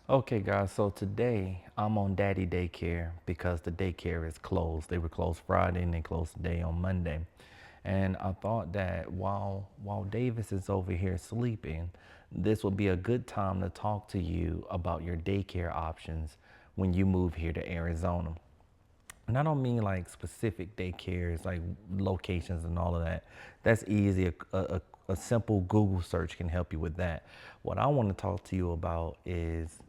Okay, guys, so today I'm on Daddy Daycare because the daycare is closed. They were closed Friday and they closed today on Monday. And I thought that while Davis is over here sleeping, this would be a good time to talk to you about your daycare options when you move here to Arizona. And I don't mean like specific daycares, like locations and all of that. That's easy. A simple Google search can help you with that. What I want to talk to you about is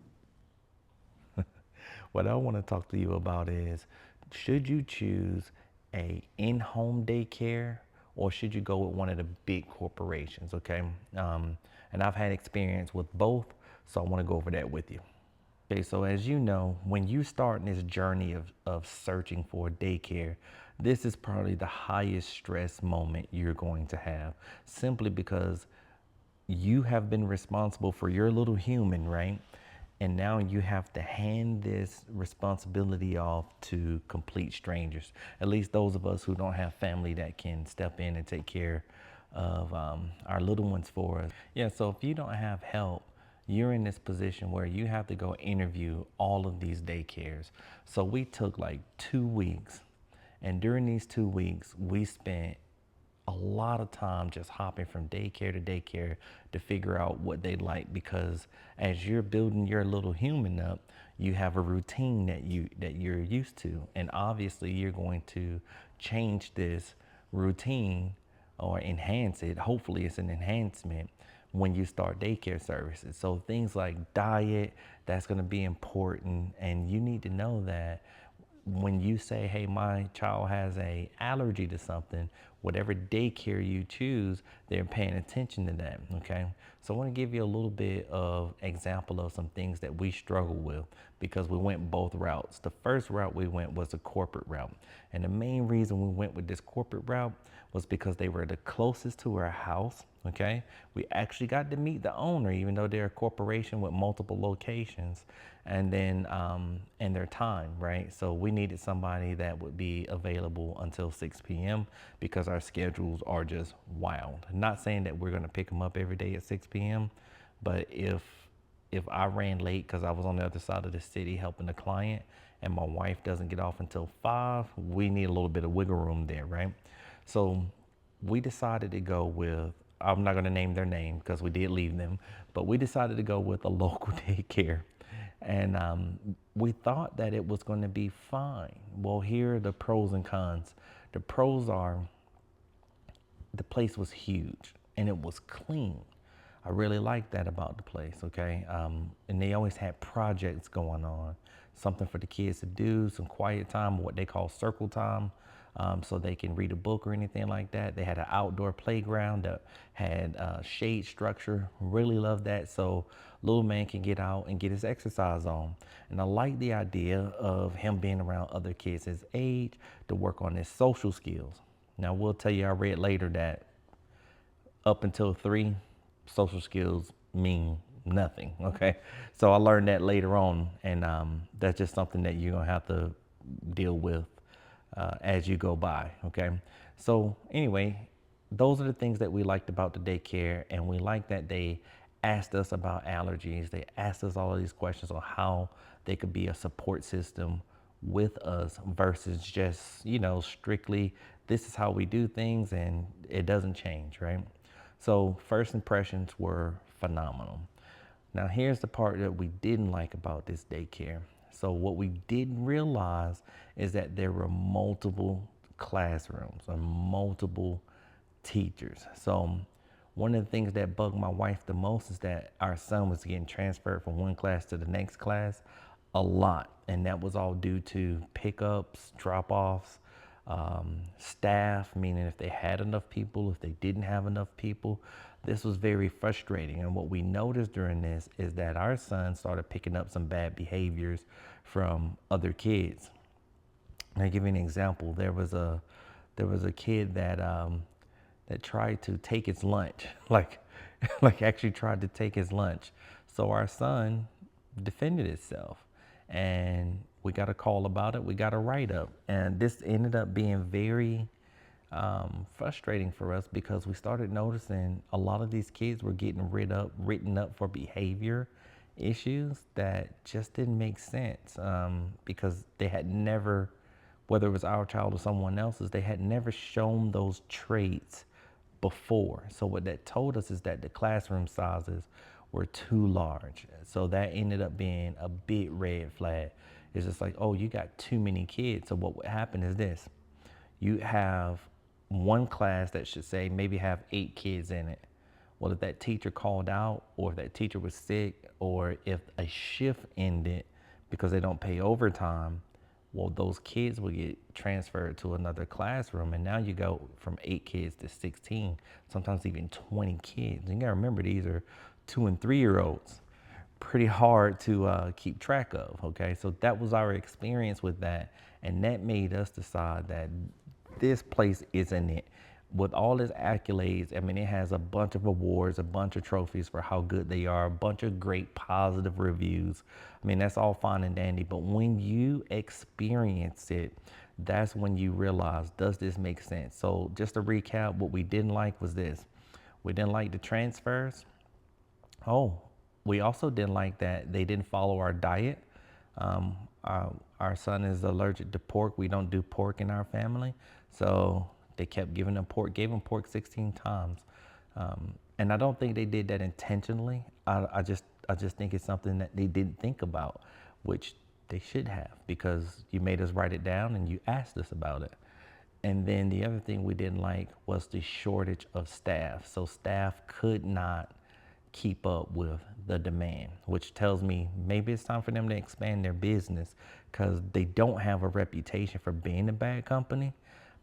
What I want to talk to you about is, should you choose a in-home daycare or should you go with one of the big corporations, okay? And I've had experience with both, so I want to go over that with you. Okay, so as you know, when you start this journey of searching for a daycare, this is probably the highest stress moment you're going to have, simply because you have been responsible for your little human, right? And now you have to hand this responsibility off to complete strangers. At least those of us who don't have family that can step in and take care of our little ones for us. Yeah, so if you don't have help, you're in this position where you have to go interview all of these daycares. So we took like 2 weeks. And during these 2 weeks, we spent a lot of time just hopping from daycare to daycare to figure out what they like, because as you're building your little human up, you have a routine that you're used to, and obviously you're going to change this routine or enhance it. Hopefully it's an enhancement when you start daycare services. So things like diet, that's going to be important, and you need to know that when you say, hey, my child has a allergy to something, whatever daycare you choose, they're paying attention to that, okay? So I want to give you a little bit of example of some things that we struggle with, because we went both routes. The first route we went was a corporate route. And the main reason we went with this corporate route was because they were the closest to our house, okay? We actually got to meet the owner, even though they're a corporation with multiple locations, and then and their time, right? So we needed somebody that would be available until 6 p.m. because our schedules are just wild. Not saying that we're gonna pick them up every day at 6 p.m., but if I ran late because I was on the other side of the city helping the client and my wife doesn't get off until 5, we need a little bit of wiggle room there, right? So we decided to go with, I'm not going to name their name because we did leave them, but we decided to go with a local daycare. And we thought that it was going to be fine. Well, here are the pros and cons. The pros are the place was huge and it was clean. I really liked that about the place, okay? And they always had projects going on, something for the kids to do, some quiet time, what they call circle time, so they can read a book or anything like that. They had an outdoor playground that had shade structure. Really loved that, so little man can get out and get his exercise on. And I like the idea of him being around other kids his age to work on his social skills. Now, we'll tell you, I read later that up until 3, social skills mean nothing, okay? So I learned that later on, and that's just something that you're gonna have to deal with as you go by, okay? So anyway, those are the things that we liked about the daycare, and we like that they asked us about allergies. They asked us all of these questions on how they could be a support system with us versus just, strictly this is how we do things and it doesn't change, right? So first impressions were phenomenal. Now here's the part that we didn't like about this daycare. So what we didn't realize is that there were multiple classrooms and multiple teachers. So one of the things that bugged my wife the most is that our son was getting transferred from one class to the next class a lot. And that was all due to pickups, drop-offs, staff, meaning if they had enough people, if they didn't have enough people. This was very frustrating. And what we noticed during this is that our son started picking up some bad behaviors from other kids. And I'll give you an example. There was a kid that tried to take his lunch, like actually tried to take his lunch. So our son defended itself, and we got a call about it. We got a write up, and this ended up being very frustrating for us because we started noticing a lot of these kids were getting written up for behavior issues that just didn't make sense, because they had never, whether it was our child or someone else's, they had never shown those traits before. So what that told us is that the classroom sizes were too large. So that ended up being a big red flag. It's just like, oh, you got too many kids. So what would happen is this: you have one class that should say maybe have 8 kids in it. Well, if that teacher called out, or if that teacher was sick, or if a shift ended because they don't pay overtime, well, those kids will get transferred to another classroom. And now you go from 8 kids to 16, sometimes even 20 kids. And you gotta remember, these are 2 and 3 year olds. Pretty hard to keep track of, okay? So that was our experience with that. And that made us decide that this place isn't it. With all its accolades, I mean, it has a bunch of awards, a bunch of trophies for how good they are, a bunch of great positive reviews. I mean, that's all fine and dandy, but when you experience it, that's when you realize, does this make sense? So just to recap, what we didn't like was this. We didn't like the transfers. Oh, we also didn't like that they didn't follow our diet. Um, our son is allergic to pork. We don't do pork in our family. So they kept giving him pork, gave him pork 16 times. And I don't think they did that intentionally. I just think it's something that they didn't think about, which they should have, because you made us write it down and you asked us about it. And then the other thing we didn't like was the shortage of staff. So staff could not keep up with the demand, which tells me maybe it's time for them to expand their business, because they don't have a reputation for being a bad company.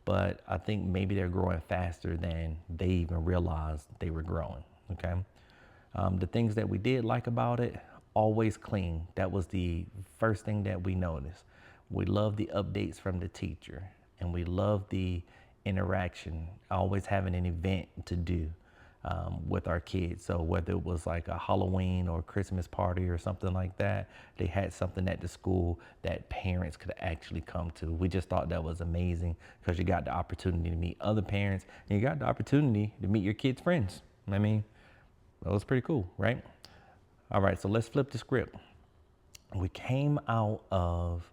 But I think maybe they're growing faster than they even realized they were growing. Okay. The things that we did like about it: always clean. That was the first thing that we noticed. We love the updates from the teacher, and we love the interaction, always having an event to do with our kids. So whether it was like a Halloween or Christmas party or something like that, they had something at the school that parents could actually come to. We just thought that was amazing, because you got the opportunity to meet other parents, and you got the opportunity to meet your kids' friends. I mean, that was pretty cool, right? All right, so let's flip the script. We came out of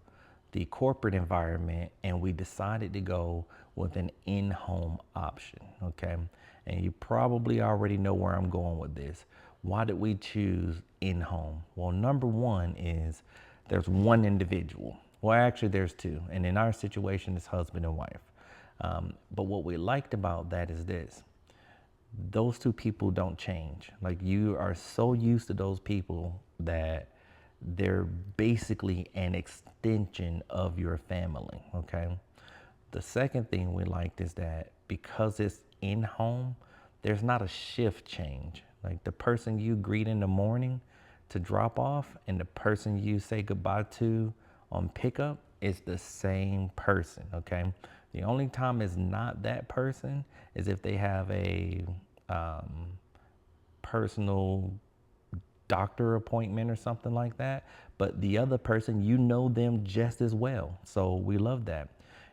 the corporate environment and we decided to go with an in-home option, okay? And you probably already know where I'm going with this. Why did we choose in-home? Well, number one is there's one individual. Well, actually there's two. And in our situation, it's husband and wife. But what we liked about that is this: those two people don't change. Like, you are so used to those people that they're basically an extension of your family, okay? The second thing we liked is that because it's in home, there's not a shift change. Like, the person you greet in the morning to drop off and the person you say goodbye to on pickup is the same person, okay? The only time it's not that person is if they have a personal doctor appointment or something like that. But the other person, you know them just as well. So we love that.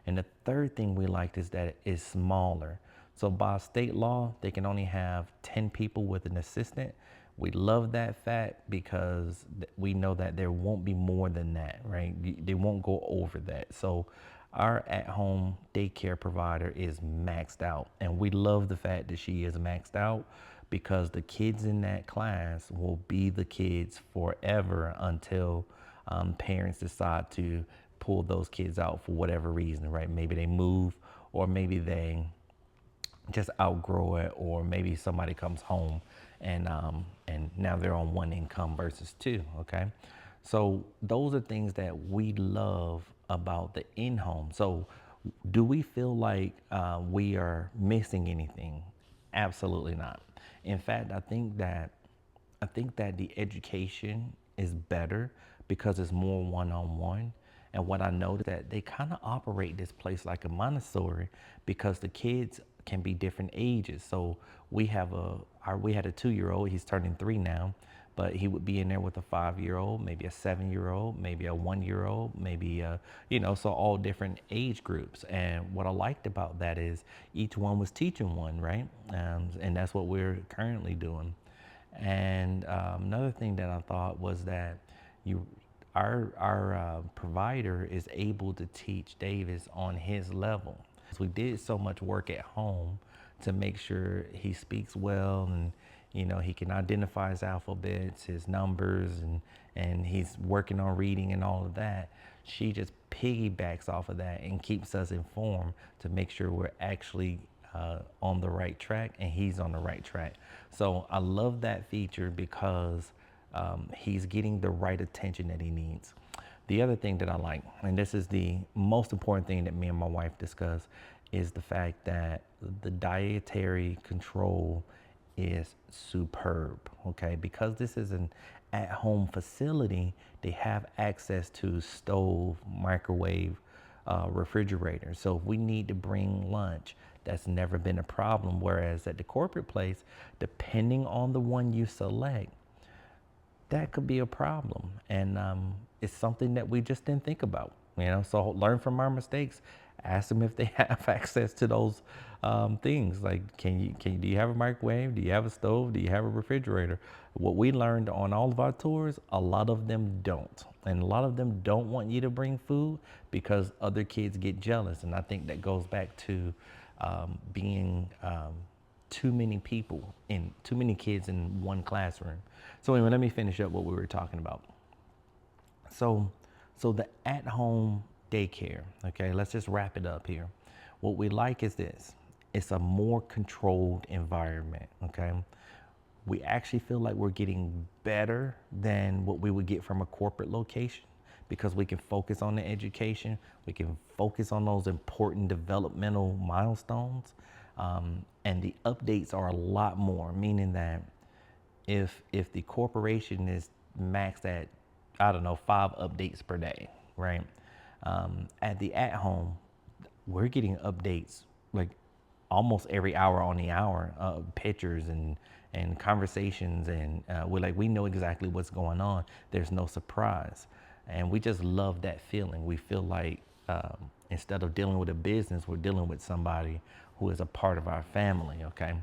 And the third thing we liked is that it's smaller. So by state law, they can only have 10 people with an assistant. We love that fact because we know that there won't be more than that, right? They won't go over that. So our at-home daycare provider is maxed out, and we love the fact that she is maxed out, because the kids in that class will be the kids forever until parents decide to pull those kids out for whatever reason, right? Maybe they move, or maybe they just outgrow it, or maybe somebody comes home and now they're on one income versus two. Okay, so those are things that we love about the in-home. So do we feel like we are missing anything? Absolutely not. In fact, I think that the education is better because it's more one-on-one. And what I noticed that they kind of operate this place like a Montessori, because the kids can be different ages. So we had a 2-year-old. He's turning 3 now, but he would be in there with a 5-year-old, maybe a 7-year-old, maybe a 1-year-old, maybe so all different age groups. And what I liked about that is each one was teaching one, right? And that's what we're currently doing. And another thing that I thought was that you, our provider is able to teach Davis on his level. We did so much work at home to make sure he speaks well, and he can identify his alphabets, his numbers, and he's working on reading and all of that. She just piggybacks off of that and keeps us informed to make sure we're actually on the right track and he's on the right track. So I love that feature because he's getting the right attention that he needs. The other thing that I like, and this is the most important thing that me and my wife discuss, is the fact that the dietary control is superb, okay? Because this is an at-home facility, they have access to stove, microwave, refrigerator. So if we need to bring lunch, that's never been a problem. Whereas at the corporate place, depending on the one you select, that could be a problem. And it's something that we just didn't think about, so learn from our mistakes. Ask them if they have access to those things. Like, do you have a microwave? Do you have a stove? Do you have a refrigerator? What we learned on all of our tours, a lot of them don't. And a lot of them don't want you to bring food because other kids get jealous. And I think that goes back to being too many people in too many kids in one classroom. So anyway, let me finish up what we were talking about. So the at-home daycare, okay, let's just wrap it up here. What we like is this. It's a more controlled environment, okay? We actually feel like we're getting better than what we would get from a corporate location because we can focus on the education. We can focus on those important developmental milestones. And the updates are a lot more, meaning that if the corporation is maxed at, I don't know, 5 updates per day, right? At the at-home, we're getting updates like almost every hour on the hour, pictures and conversations, and we know exactly what's going on. There's no surprise, and we just love that feeling. We feel like instead of dealing with a business, we're dealing with somebody who is a part of our family. Okay,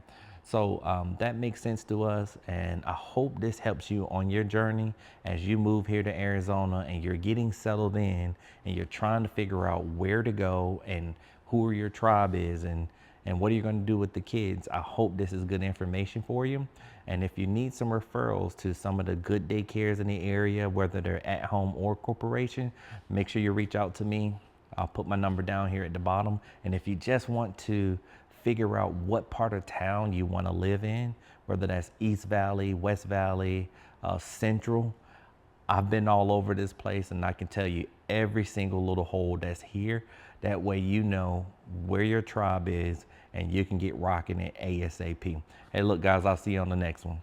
so that makes sense to us, and I hope this helps you on your journey as you move here to Arizona and you're getting settled in and you're trying to figure out where to go and who your tribe is and what are you going to do with the kids. I hope this is good information for you. And if you need some referrals to some of the good daycares in the area, whether they're at home or corporation, make sure you reach out to me. I'll put my number down here at the bottom. And if you just want to figure out what part of town you want to live in, whether that's East Valley, West Valley, Central, I've been all over this place and I can tell you every single little hole that's here. That way you know where your tribe is and you can get rocking it ASAP. Hey, look guys, I'll see you on the next one.